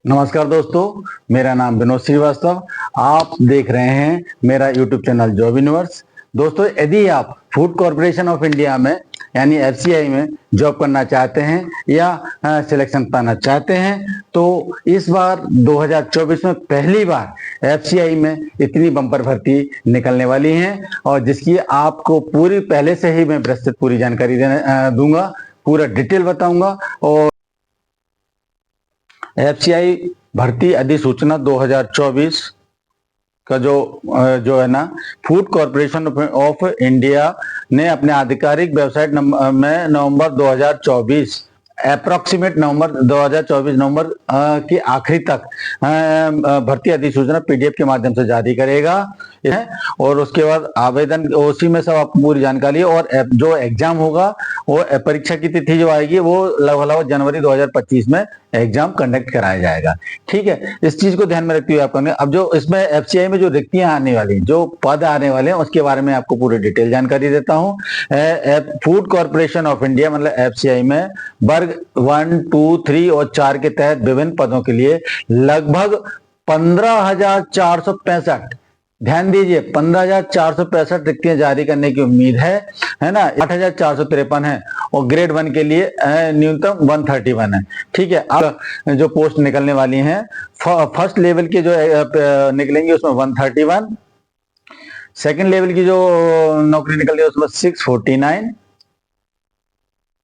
नमस्कार दोस्तों, मेरा नाम विनोद श्रीवास्तव। आप देख रहे हैं मेरा यूट्यूब चैनल जॉब यूनिवर्स। दोस्तों, यदि आप फूड कॉरपोरेशन ऑफ इंडिया में यानी एफसीआई में जॉब करना चाहते हैं या सिलेक्शन पाना चाहते हैं तो इस बार 2024 में पहली बार एफसीआई में इतनी बम्पर भर्ती निकलने वाली है और जिसकी आपको पूरी पहले से ही मैं विस्तृत पूरी जानकारी दूंगा, पूरा डिटेल बताऊंगा। और एफसीआई भर्ती अधिसूचना 2024 का जो है ना, फूड कॉरपोरेशन ऑफ इंडिया ने अपने आधिकारिक वेबसाइट में नवंबर 2024 अप्रोक्सीमेट नवंबर 2024 नवंबर के आखिरी तक भर्ती अधिसूचना पीडीएफ के माध्यम से जारी करेगा और उसके बाद आवेदन उसी में सब आपको पूरी जानकारी। और जो एग्जाम होगा वो परीक्षा की तिथि जो आएगी वो लगभग जनवरी 2025 में एग्जाम कंडक्ट कराया जाएगा। ठीक है, इस चीज को ध्यान में रखते हुए आप करेंगे। अब जो इसमें एफसीआई में जो रिक्तियां आने वाली, जो पद आने वाले हैं, उसके बारे में आपको पूरी डिटेल जानकारी देता हूँ। फूड कॉरपोरेशन ऑफ इंडिया मतलब एफसीआई में वर्ग 1, 2, 3 और 4 के तहत विभिन्न पदों के लिए लगभग 15,465, ध्यान दीजिए 15,465 रिक्तियां जारी करने की उम्मीद है ना। 8,453 है और ग्रेड 1 के लिए न्यूनतम 131 है। ठीक है, अब जो पोस्ट निकलने वाली हैं, फर्स्ट लेवल के जो निकलेंगे उसमें 131, सेकंड लेवल की जो नौकरी निकल रही है उसमें 649,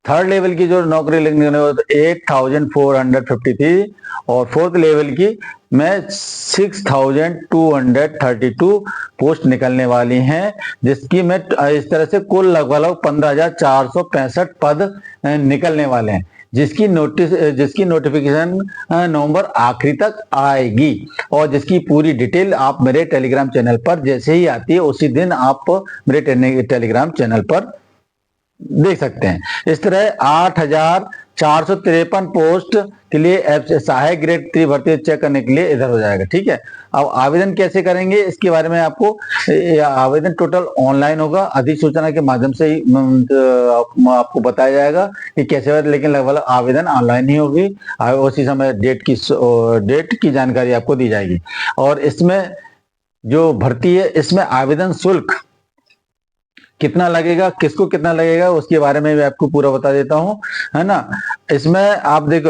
थर्ड लेवल की जो नौकरी लगने 8,453 और फोर्थ लेवल की में 6,232 पोस्ट निकलने वाली हैं, जिसकी में इस तरह से कुल लगभग 15,465 पद निकलने वाले हैं, जिसकी नोटिफिकेशन नवंबर आखिरी तक आएगी और जिसकी पूरी डिटेल आप मेरे टेलीग्राम चैनल पर जैसे ही आती है उसी दिन आप मेरे टेलीग्राम चैनल पर देख सकते हैं। इस तरह 8,453 पोस्ट के लिए सहायक ग्रेड 3 भर्ती चेक करने के लिए इधर हो जाएगा। ठीक है, अब आवेदन कैसे करेंगे इसके बारे में आपको, आवेदन टोटल ऑनलाइन होगा, अधिसूचना के माध्यम से ही आपको बताया जाएगा कि कैसे होगा, लेकिन लगभग आवेदन ऑनलाइन ही होगी। उसी समय डेट की जानकारी आपको दी जाएगी। और इसमें जो भर्ती है इसमें आवेदन शुल्क कितना लगेगा, किसको कितना लगेगा, उसके बारे में भी आपको पूरा बता देता हूं, है ना। इसमें आप देखो,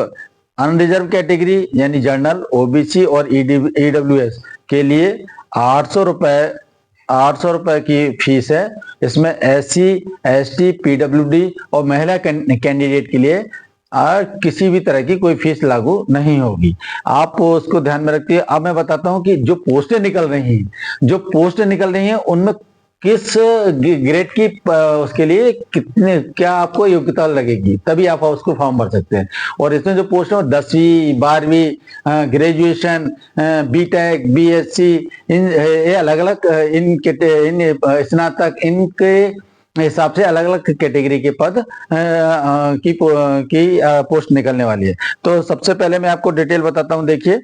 अनरिजर्व कैटेगरी यानी जनरल, ओबीसी और ईडब्ल्यूएस के लिए 800 रुपए की फीस है। इसमें एससी, एसटी, पीडब्ल्यूडी और महिला कैंडिडेट के लिए किसी भी तरह की कोई फीस लागू नहीं होगी। आप उसको ध्यान में रखिए। अब मैं बताता हूं कि जो पोस्टें निकल रही हैं उनमें किस ग्रेड की उसके लिए क्या आपको योग्यता लगेगी, तभी आप उसको फॉर्म भर सकते हैं। और इसमें जो पोस्ट है 10वीं, 12वीं, ग्रेजुएशन, बीटेक, बीएससी, ये अलग अलग इन स्नातक, इनके हिसाब से अलग अलग कैटेगरी के पद की पोस्ट निकलने वाली है। तो सबसे पहले मैं आपको डिटेल बताता हूं। देखिए,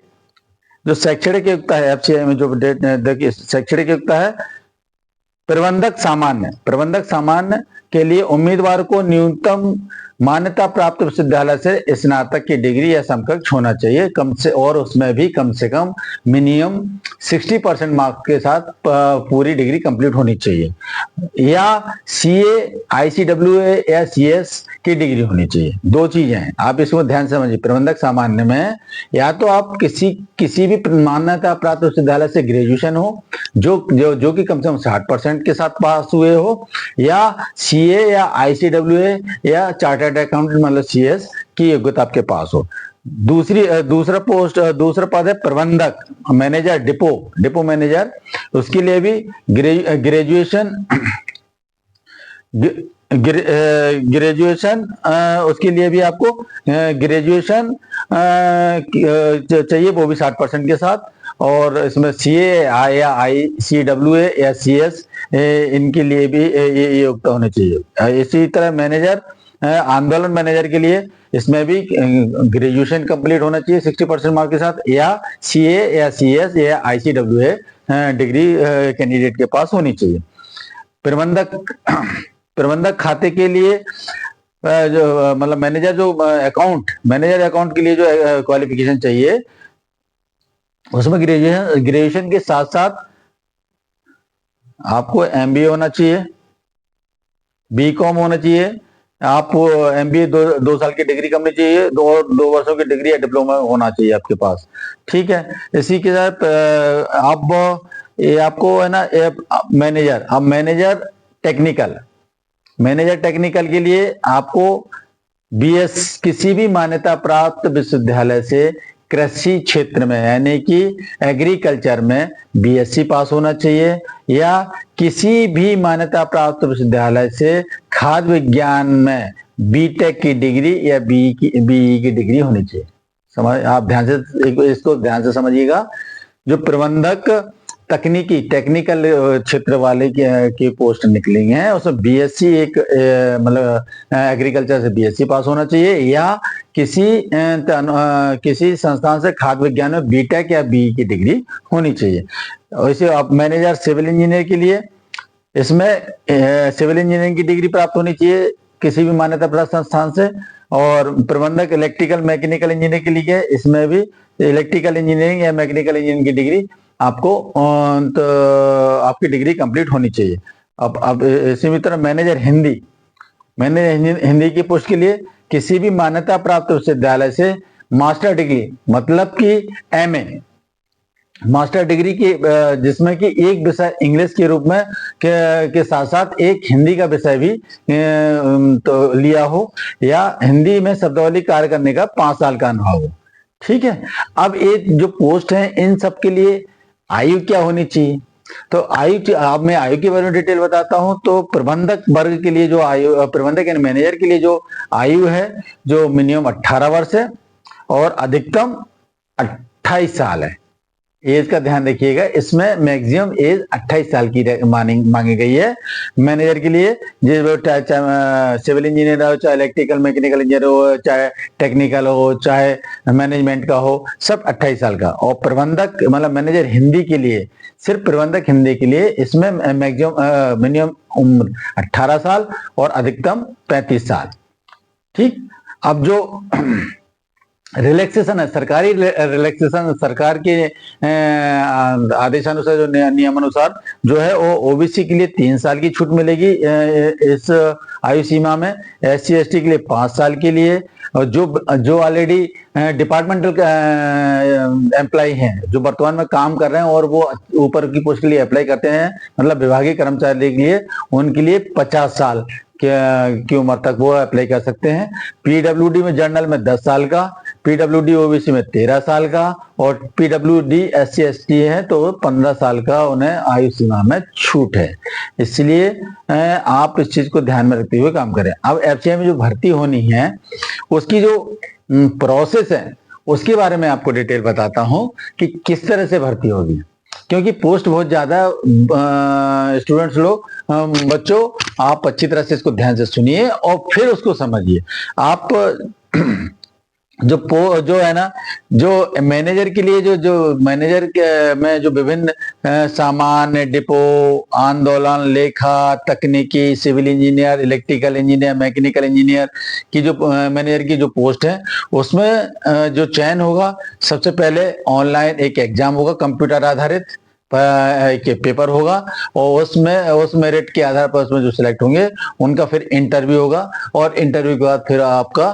जो शैक्षणिक योग्यता है एफसीआई में, जो देखिए शैक्षणिक योग्यता है प्रबंधक सामान्य के लिए उम्मीदवार को न्यूनतम मान्यता प्राप्त विश्वविद्यालय से स्नातक की डिग्री या समकक्ष होना चाहिए, कम से और उसमें भी कम से कम मिनिमम 60% मार्क्स के साथ पूरी डिग्री कंप्लीट होनी चाहिए, या सीए, आईसीडब्ल्यूए या सीएस की डिग्री होनी चाहिए। दो चीजें हैं, आप इसको ध्यान से समझिए। प्रबंधक सामान्य में या तो आप किसी भी मान्यता प्राप्त विश्वविद्यालय से ग्रेजुएशन हो जो कि कम से कम 60% के साथ पास हुए हो, या सीए या आईसीडब्ल्यूए या चार्टर्ड अकाउंटेंट मतलब सीएस की योग्यता आपके पास हो। दूसरा पद है प्रबंधक मैनेजर, डिपो मैनेजर, उसके लिए भी ग्रेजुएशन उसके लिए भी आपको ग्रेजुएशन चाहिए, वो भी 60% के साथ। और इसमें सीए या आईसीडब्ल्यूए या सीएस इनके लिए भी ये योग्यता होनी चाहिए। इसी तरह मैनेजर, आंदोलन मैनेजर के लिए इसमें भी ग्रेजुएशन कंप्लीट होना चाहिए 60% मार्क के साथ, या सीए या सीएस या आईसीडब्ल्यूए डिग्री कैंडिडेट के पास होनी चाहिए। प्रबंधक खाते के लिए जो मतलब मैनेजर अकाउंट के लिए जो क्वालिफिकेशन चाहिए उसमें ग्रेजुएशन के साथ साथ आपको एमबीए होना चाहिए, बीकॉम होना चाहिए, आप एमबीए 2 साल की डिग्री करनी चाहिए, 2 वर्षों की डिग्री या डिप्लोमा होना चाहिए आपके पास। ठीक है, इसी के साथ आप ये आपको है ना मैनेजर, अब मैनेजर टेक्निकल के लिए आपको बीएस किसी भी मान्यता प्राप्त विश्वविद्यालय से कृषि क्षेत्र में यानी कि एग्रीकल्चर में बीएससी पास होना चाहिए, या किसी भी मान्यता प्राप्त विश्वविद्यालय से खाद्य विज्ञान में बीटेक की डिग्री या बीई की डिग्री होनी चाहिए। समझ, आप ध्यान से इसको ध्यान से समझिएगा। जो प्रबंधक तकनीकी टेक्निकल क्षेत्र वाले के पोस्ट निकली हैं उसमें बीएससी एक मतलब एग्रीकल्चर से बीएससी पास होना चाहिए, या किसी संस्थान से खाद्य विज्ञान में बीटेक या बीई की डिग्री होनी चाहिए। वैसे आप मैनेजर सिविल इंजीनियर के लिए, इसमें सिविल इंजीनियरिंग की डिग्री प्राप्त होनी चाहिए किसी भी मान्यता प्राप्त संस्थान से। और प्रबंधक इलेक्ट्रिकल मैकेनिकल इंजीनियर के लिए इसमें भी इलेक्ट्रिकल इंजीनियरिंग या मैकेनिकल इंजीनियरिंग की डिग्री आपको तो आपकी डिग्री कंप्लीट होनी चाहिए। अब इसी तरह मैनेजर हिंदी की पोस्ट के लिए किसी भी मान्यता प्राप्त विश्वविद्यालय से मास्टर डिग्री मतलब कि एमए मास्टर डिग्री की जिसमें कि एक विषय इंग्लिश के रूप में के साथ साथ एक हिंदी का विषय भी तो लिया हो, या हिंदी में शब्दावली कार्य करने का 5 साल का अनुभव हो। ठीक है, अब ये जो पोस्ट है इन सब के लिए आयु क्या होनी चाहिए? तो अब मैं आयु के बारे में डिटेल बताता हूं। तो प्रबंधक वर्ग के लिए जो आयु, प्रबंधक यानी मैनेजर के लिए जो आयु है, जो मिनिमम 18 वर्ष है और अधिकतम 28 साल है। एज का ध्यान रखिएगा, इसमें मैक्सिमम एज 28 साल की मांगी गई है मैनेजर के लिए। चाहे सिविल इंजीनियर हो, चाहे इलेक्ट्रिकल मैकेनिकल इंजीनियर हो, चाहे टेक्निकल हो, चाहे मैनेजमेंट का हो, सब 28 साल का। और प्रबंधक मतलब मैनेजर हिंदी के लिए, सिर्फ प्रबंधक हिंदी के लिए इसमें मैक्सिमम मिनिमम उम्र 18 साल और अधिकतम 35 साल। ठीक, अब जो रिलैक्सेशन है, सरकारी रिलैक्सेशन सरकार के आदेशानुसार जो नियमानुसार जो है वो ओबीसी के लिए 3 साल की छूट मिलेगी इस आयु सीमा में, एससी एसटी के लिए 5 साल के लिए, और जो ऑलरेडी डिपार्टमेंटल एम्प्लॉय हैं, जो वर्तमान में काम कर रहे हैं और वो ऊपर की पोस्ट के लिए अप्लाई करते हैं, मतलब विभागीय कर्मचारी के लिए, उनके लिए 50 साल की उम्र तक वो अप्लाई कर सकते हैं। पीडब्ल्यूडी में जनरल में 10 साल का, पीडब्ल्यूडी ओबीसी में 13 साल का, और पीडब्ल्यूडी एससी एसटी है तो 15 साल का उन्हें आयु सीमा में छूट है। इसलिए आप इस चीज को ध्यान में रखते हुए काम करें। अब एफसीआई में जो भर्ती होनी है उसकी जो प्रोसेस है उसके बारे में आपको डिटेल बताता हूं कि किस तरह से भर्ती होगी, क्योंकि पोस्ट बहुत ज्यादा स्टूडेंट्स लोग बच्चों आप अच्छी तरह से इसको ध्यान से सुनिए और फिर उसको समझिए। आप जो है ना, जो मैनेजर के लिए जो मैनेजर में जो विभिन्न सामान्य डिपो, आंदोलन, लेखा, तकनीकी, civil engineer, electrical engineer, mechanical engineer की जो मैनेजर की जो पोस्ट है उसमें जो चयन होगा, सबसे पहले ऑनलाइन एक एग्जाम होगा, कंप्यूटर आधारित एक पेपर होगा, और उसमें उस मेरिट के आधार पर उसमें जो सिलेक्ट होंगे उनका फिर इंटरव्यू होगा, और इंटरव्यू के बाद फिर आपका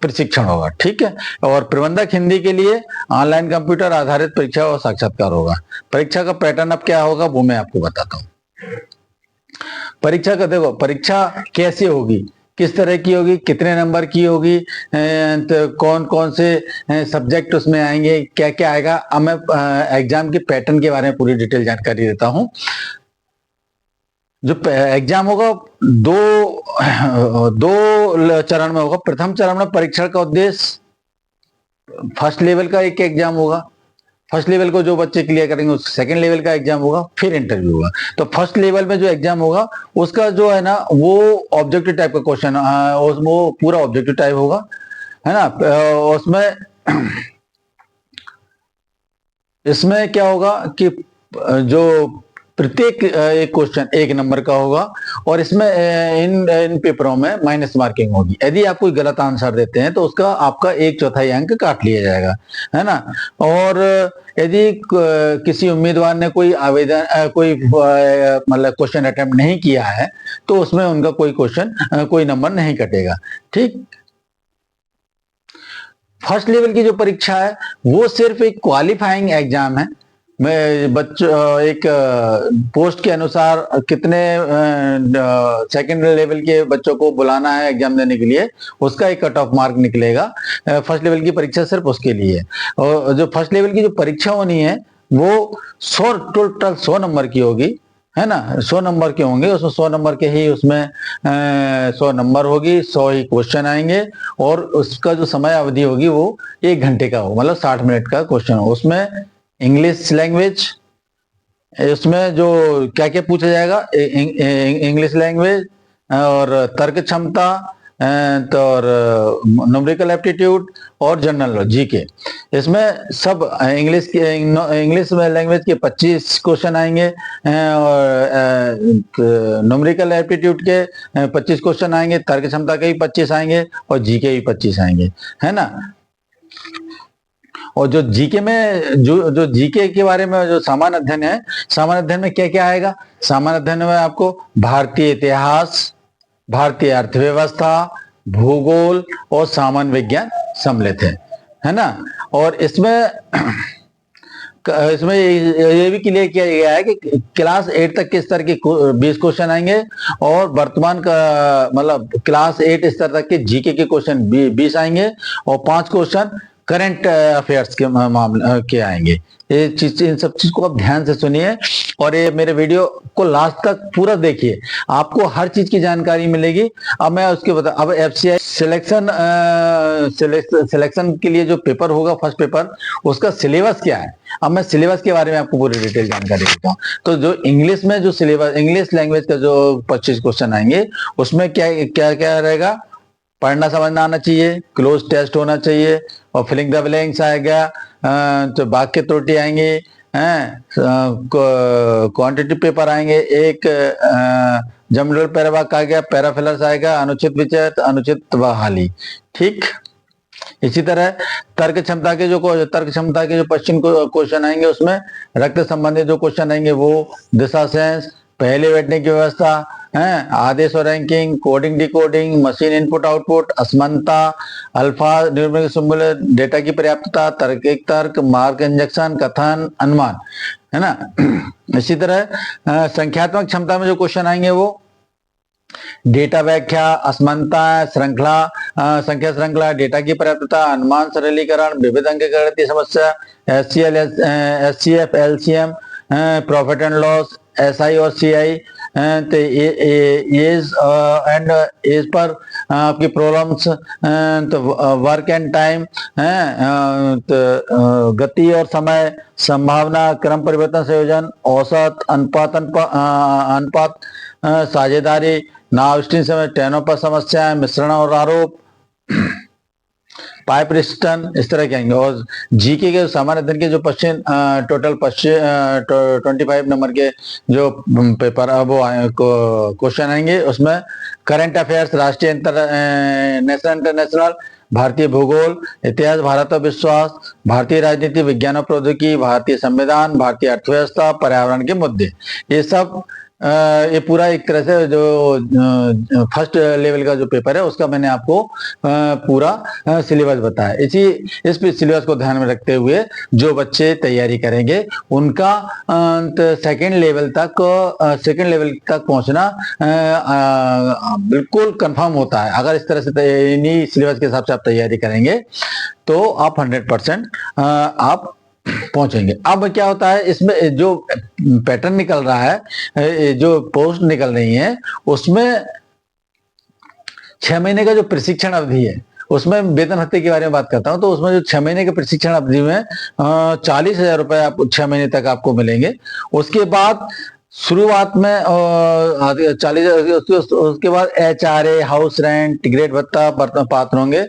प्रशिक्षण होगा। ठीक है, और प्रबंधक हिंदी के लिए ऑनलाइन कंप्यूटर आधारित परीक्षा और साक्षात्कार होगा। परीक्षा का पैटर्न अब क्या होगा वो मैं आपको बताता हूँ। परीक्षा का देखो, परीक्षा कैसे होगी, किस तरह की होगी, कितने नंबर की होगी, तो कौन कौन से सब्जेक्ट उसमें आएंगे, क्या क्या आएगा। अब मैं एग्जाम के पैटर्न के बारे में पूरी डिटेल जानकारी देता हूं। जो एग्जाम होगा दो चरण में होगा। प्रथम चरण में परीक्षण का उद्देश्य फर्स्ट लेवल का एक एग्जाम होगा, फर्स्ट लेवल को जो बच्चे क्लियर करेंगे उस सेकंड लेवल का एग्जाम होगा, फिर इंटरव्यू होगा। तो फर्स्ट लेवल में जो एग्जाम होगा उसका जो है ना वो ऑब्जेक्टिव टाइप का क्वेश्चन, वो पूरा ऑब्जेक्टिव टाइप होगा, है ना। उसमें इसमें क्या होगा कि जो प्रत्येक एक क्वेश्चन 1 नंबर का होगा और इसमें इन पेपरों में माइनस मार्किंग होगी। यदि आप कोई गलत आंसर देते हैं तो उसका आपका 1/4 अंक काट लिया जाएगा, है ना। और यदि किसी उम्मीदवार ने कोई आवेदन मतलब क्वेश्चन अटेम्प्ट नहीं किया है तो उसमें उनका कोई नंबर नहीं कटेगा, ठीक। फर्स्ट लेवल की जो परीक्षा है वो सिर्फ एक क्वालिफाइंग एग्जाम है। मैं बच्चों एक पोस्ट के अनुसार कितने सेकंड लेवल के बच्चों को बुलाना है एग्जाम देने के लिए, उसका एक कट ऑफ मार्क निकलेगा। फर्स्ट लेवल की परीक्षा सिर्फ उसके लिए है। और जो फर्स्ट लेवल की जो परीक्षा होनी है वो टोटल 100 नंबर की होगी, है ना। 100 नंबर के होंगे, उसमें 100 नंबर के ही उसमें 100 नंबर होगी, 100 ही क्वेश्चन आएंगे और उसका जो समय अवधि होगी वो 1 घंटे का हो, मतलब 60 मिनट का क्वेश्चन हो। उसमें इंग्लिश लैंग्वेज, उसमें जो क्या क्या पूछा जाएगा, इंग्लिश लैंग्वेज और तर्क क्षमता तो और न्यूमेरिकल एप्टीट्यूड और जनरल जीके। इसमें सब इंग्लिश लैंग्वेज के 25 क्वेश्चन आएंगे और न्यूमेरिकल एप्टीट्यूड के 25 क्वेश्चन आएंगे, तर्क क्षमता के भी 25 आएंगे और जीके भी 25 आएंगे, है ना। और जो जीके में जो जीके के बारे में जो सामान्य अध्ययन है, सामान्य अध्ययन में क्या क्या आएगा। सामान्य अध्ययन में आपको भारतीय इतिहास, भारतीय अर्थव्यवस्था, भूगोल और सामान्य विज्ञान सम्मिलित है ना। और इसमें ये भी क्लियर किया गया है कि क्लास 8 तक के स्तर के 20 क्वेश्चन आएंगे और वर्तमान का मतलब क्लास 8 स्तर तक के जीके के क्वेश्चन 20 आएंगे और 5 क्वेश्चन करंट अफेयर्स के मामले के आएंगे। ये चीज, इन सब चीज को आप ध्यान से सुनिए और ये मेरे वीडियो को लास्ट तक पूरा देखिए, आपको हर चीज की जानकारी मिलेगी। अब मैं उसके बता, अब एफसीआई सिलेक्शन के लिए जो पेपर होगा, फर्स्ट पेपर, उसका सिलेबस क्या है। अब मैं सिलेबस के बारे में आपको पूरी डिटेल जानकारी देता हूँ। तो जो इंग्लिश में जो सिलेबस, इंग्लिश लैंग्वेज का जो 25 क्वेश्चन आएंगे उसमें क्या क्या क्या रहेगा। पढ़ना समझना आना चाहिए, क्लोज टेस्ट होना चाहिए और फिलिंग द ब्लैंक्स आएगा, तो वाक्य त्रुटि आएंगे, क्वांटिटी पेपर आएंगे, एक जनरल पैरावाक आ गया, पैराफिलर्स आएगा, अनुचित विचलित, अनुचित बहाली, ठीक। इसी तरह तर्क क्षमता के जो 25 क्वेश्चन आएंगे उसमें रक्त संबंधी जो क्वेश्चन आएंगे वो दिशा सेंस, पहले बैठने की व्यवस्था है, आदेश और ranking, coding decoding, machine input output, असमानता, अल्फा न्यूमेरिक सिंबल, डेटा की पर्याप्तता, तर्क, मार्क इंजेक्शन, कथन, अनुमान, है ना। इसी तरह संख्यात्मक क्षमता में जो क्वेश्चन आएंगे वो डेटा व्याख्या, असमानता, संख्या श्रृंखला, डेटा की पर्याप्तता, अनुमान सरलीकरण, विविध अंकगणित की समस्या, HCF, LCM, profit and loss, SI और सीआई, तो एज एंड एज पर आपकी प्रॉब्लम्स, तो वर्क एंड टाइम, तो गति और समय, संभावना, क्रम परिवर्तन संयोजन, औसत, अनुपात, साझेदारी, नाव समय, टेनों पर समस्या, मिश्रण और आरोप, पाइप रिस्टन, इस तरह के आएंगे। और जीके के सामान्य अध्ययन के जो टोटल 25 नंबर के जो पेपर वो क्वेश्चन आएंगे उसमें करंट अफेयर्स, राष्ट्रीय नेशनल इंटरनेशनल, भारतीय भूगोल, इतिहास, भारत और विश्वास, भारतीय राजनीति, विज्ञान और प्रौद्योगिकी, भारतीय संविधान, भारतीय अर्थव्यवस्था, पर्यावरण के मुद्दे, ये सब ये पूरा एक तरह से जो फर्स्ट लेवल का जो पेपर है उसका मैंने आपको पूरा सिलेबस बताया। इस सिलेबस को ध्यान में रखते हुए जो बच्चे तैयारी करेंगे उनका सेकंड लेवल तक पहुंचना बिल्कुल कंफर्म होता है। अगर इस तरह से इन्हीं सिलेबस के हिसाब से आप तैयारी करेंगे तो आप 100% आप पहुंचेंगे। अब क्या होता है, इसमें जो पैटर्न निकल रहा है, जो पोस्ट निकल रही है उसमें 6 महीने का जो प्रशिक्षण अवधि है उसमें वेतन भत्ते के बारे में बात करता हूं। तो उसमें जो 6 महीने के प्रशिक्षण अवधि में 40,000 रुपए आप 6 महीने तक आपको मिलेंगे। उसके बाद शुरुआत में 40,000, उसके बाद HRA, हाउस रेंट, ग्रेड भत्ता पात्र होंगे।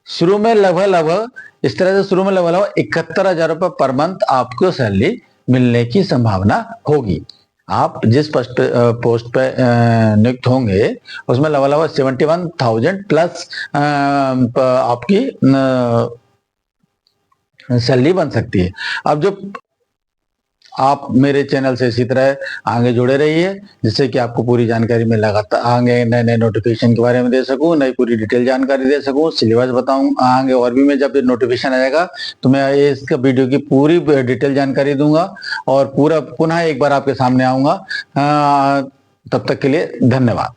शुरू में लगभग इस तरह से 71,000 रुपए पर मंथ आपको सैलरी मिलने की संभावना होगी। आप जिस पोस्ट पे नियुक्त होंगे उसमें लगभग 71,000 प्लस आपकी सैलरी बन सकती है। अब जो आप मेरे चैनल से इसी तरह आगे जुड़े रहिए, जिससे कि आपको पूरी जानकारी में लगातार आगे नए नए नोटिफिकेशन के बारे में दे सकूं, नई पूरी डिटेल जानकारी दे सकूं, सिलेबस बताऊं आगे। और भी मैं जब नोटिफिकेशन आएगा तो मैं इसका वीडियो की पूरी डिटेल जानकारी दूंगा और पूरा पुनः एक बार आपके सामने आऊंगा। तब तक के लिए धन्यवाद।